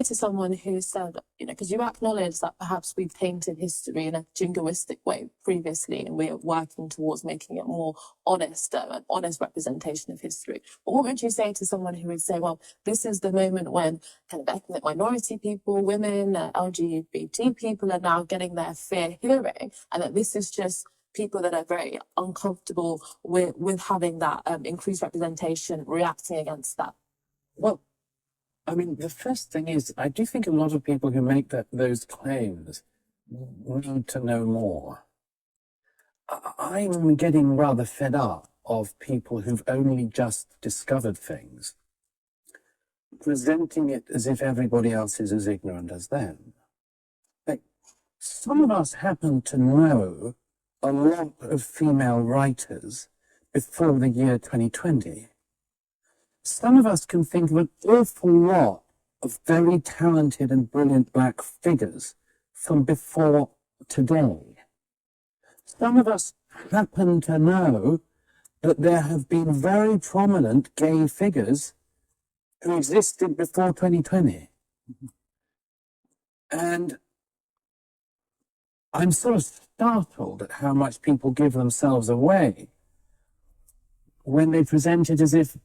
to someone who said, because you acknowledge that perhaps we've painted history in a jingoistic way previously, and we're working towards making it more honest, an honest representation of history. But what would you say to someone who would say, well, this is the moment when kind of ethnic minority people, women, LGBT people are now getting their fair hearing, and that this is just people that are very uncomfortable with having that increased representation, reacting against that? Well, I mean, the first thing is, I do think a lot of people who make those claims need to know more. I'm getting rather fed up of people who've only just discovered things, presenting it as if everybody else is as ignorant as them. Like, some of us happen to know a lot of female writers before the year 2020. Some of us can think of an awful lot of very talented and brilliant black figures from before today. Some of us happen to know that there have been very prominent gay figures who existed before 2020. And I'm sort of startled at how much people give themselves away when they present it as if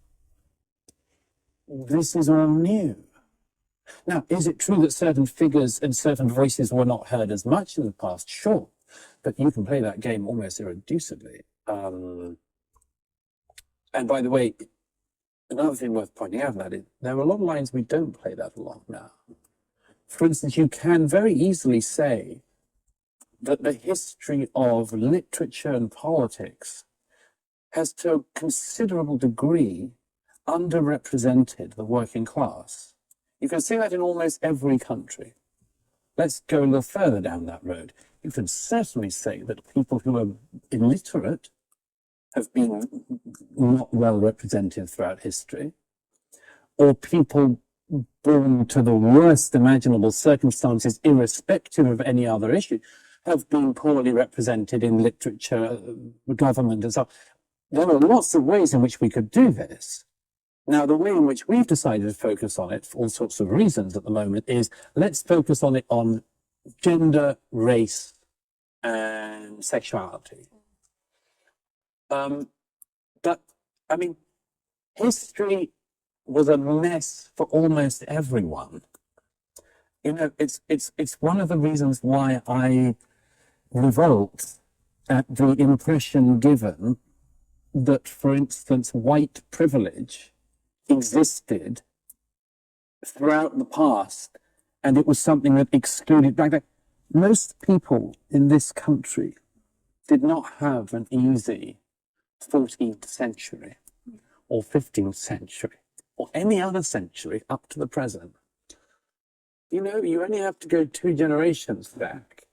this is all new. Now, is it true that certain figures and certain voices were not heard as much in the past? Sure, but you can play that game almost irreducibly. And by the way, another thing worth pointing out about it, there are a lot of lines we don't play that a lot now. For instance, you can very easily say that the history of literature and politics has to a considerable degree underrepresented the working class. You can see that in almost every country. Let's go a little further down that road. You can certainly say that people who are illiterate have been not well represented throughout history, or people born to the worst imaginable circumstances, irrespective of any other issue, have been poorly represented in literature, government, and so on. There are lots of ways in which we could do this. Now, the way in which we've decided to focus on it, for all sorts of reasons at the moment, is let's focus on it on gender, race, and sexuality. But, I mean, history was a mess for almost everyone. You know, it's one of the reasons why I revolt at the impression given that, for instance, white privilege existed throughout the past, and it was something that excluded black. Most people in this country did not have an easy 14th century or 15th century or any other century up to the present. You know, you only have to go 2 generations back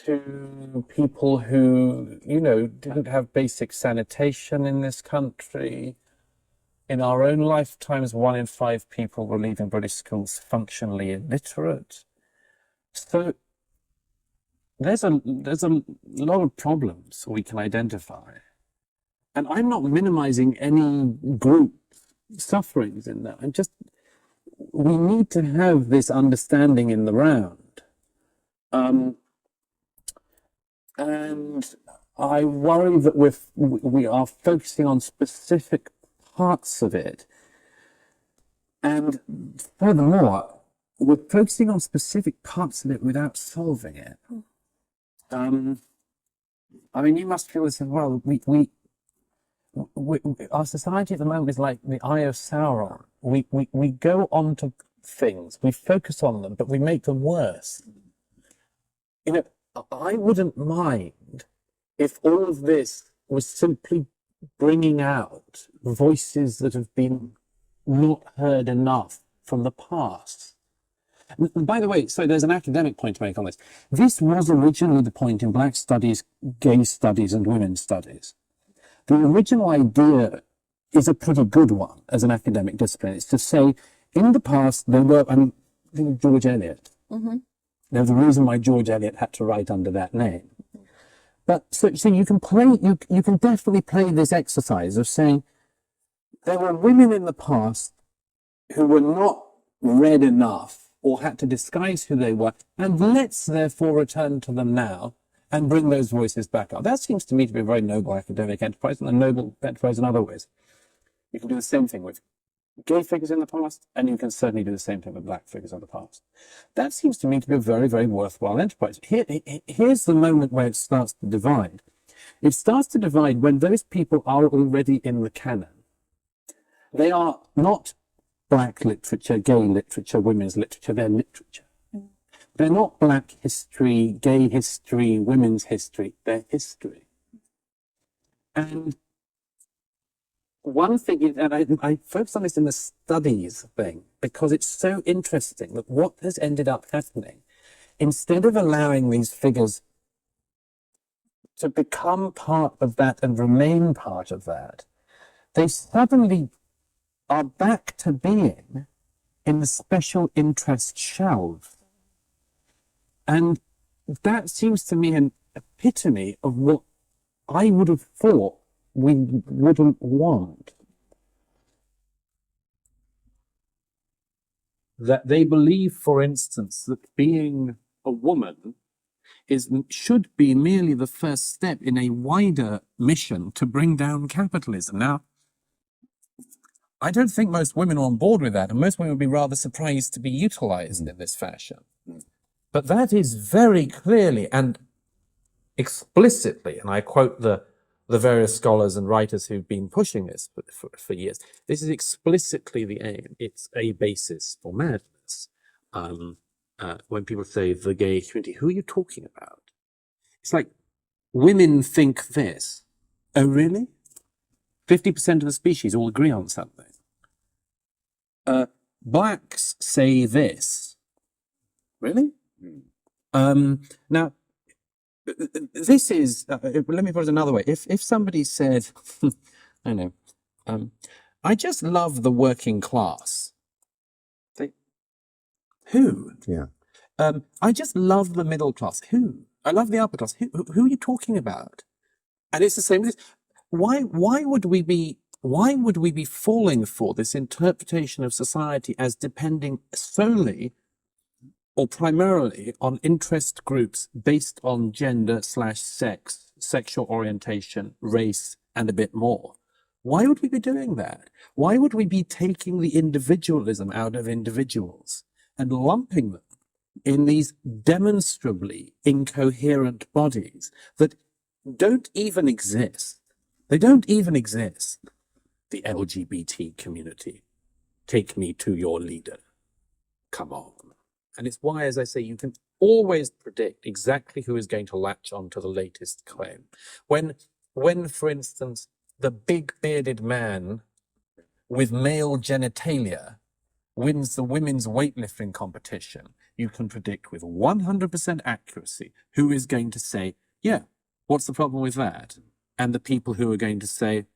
to people who, you know, didn't have basic sanitation in this country. In our own lifetimes, 1 in 5 people were leaving British schools functionally illiterate. So there's a lot of problems we can identify. And I'm not minimizing any group sufferings in that. We need to have this understanding in the round. And I worry that we are focusing on specific parts of it. And furthermore, we're focusing on specific parts of it without solving it. I mean, you must feel this as well. Our society at the moment is like the Eye of Sauron. We go on to things, we focus on them, but we make them worse. You know, I wouldn't mind if all of this was simply bringing out voices that have been not heard enough from the past. And by the way, so there's an academic point to make on this. This was originally the point in black studies, gay studies, and women's studies. The original idea is a pretty good one as an academic discipline. It's to say, in the past, there were, I think George Eliot. Mm-hmm. There's a reason why George Eliot had to write under that name. But so you can you can definitely play this exercise of saying there were women in the past who were not read enough or had to disguise who they were, and let's therefore return to them now and bring those voices back up. That seems to me to be a very noble academic enterprise, and a noble enterprise in other ways. You can do the same thing with gay figures in the past, and you can certainly do the same thing with black figures of the past. That seems to me to be a very, very worthwhile enterprise. Here's the moment where it starts to divide. It starts to divide when those people are already in the canon. They are not black literature, gay literature, women's literature, they're literature. They're not black history, gay history, women's history, they're history. And one thing is, and I focus on this in the studies thing, because it's so interesting that what has ended up happening, instead of allowing these figures to become part of that and remain part of that, they suddenly are back to being in the special interest shelf. And that seems to me an epitome of what I would have thought we wouldn't want. That they believe, for instance, that being a woman should be merely the first step in a wider mission to bring down capitalism. Now, I don't think most women are on board with that, and most women would be rather surprised to be utilized in this fashion. But that is very clearly and explicitly, and I quote the various scholars and writers who've been pushing this for years, this is explicitly the aim. It's a basis for madness. When people say the gay community, who are you talking about? It's like, women think this. Oh, really? 50% of the species all agree on something. Blacks say this. Really? Now, this is, let me put it another way. If somebody said, I know, I just love the working class. Who? Yeah. I just love the middle class. Who? I love the upper class. Who are you talking about? And it's the same. Why would we be falling for this interpretation of society as depending solely or primarily on interest groups based on gender/sex, sexual orientation, race, and a bit more? Why would we be doing that? Why would we be taking the individualism out of individuals and lumping them in these demonstrably incoherent bodies that don't even exist? They don't even exist. The LGBT community. Take me to your leader. Come on. And it's why, as I say, you can always predict exactly who is going to latch on to the latest claim. When, for instance, the big bearded man with male genitalia wins the women's weightlifting competition, you can predict with 100% accuracy who is going to say, yeah, what's the problem with that? And the people who are going to say,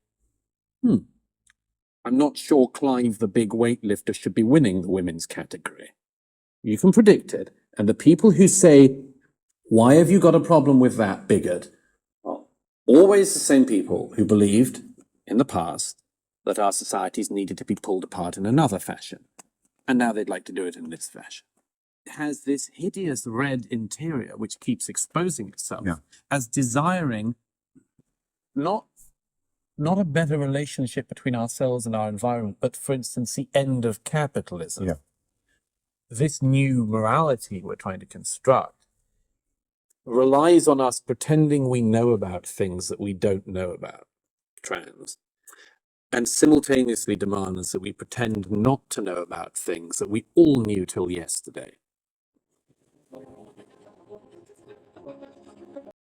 I'm not sure Clive, the big weightlifter, should be winning the women's category. You can predict it. And the people who say, why have you got a problem with that, bigot? Well, always the same people who believed in the past that our societies needed to be pulled apart in another fashion. And now they'd like to do it in this fashion. It has this hideous red interior which keeps exposing itself as desiring not a better relationship between ourselves and our environment, but, for instance, the end of capitalism. This new morality we're trying to construct relies on us pretending we know about things that we don't know about, trans, and simultaneously demands that we pretend not to know about things that we all knew till yesterday.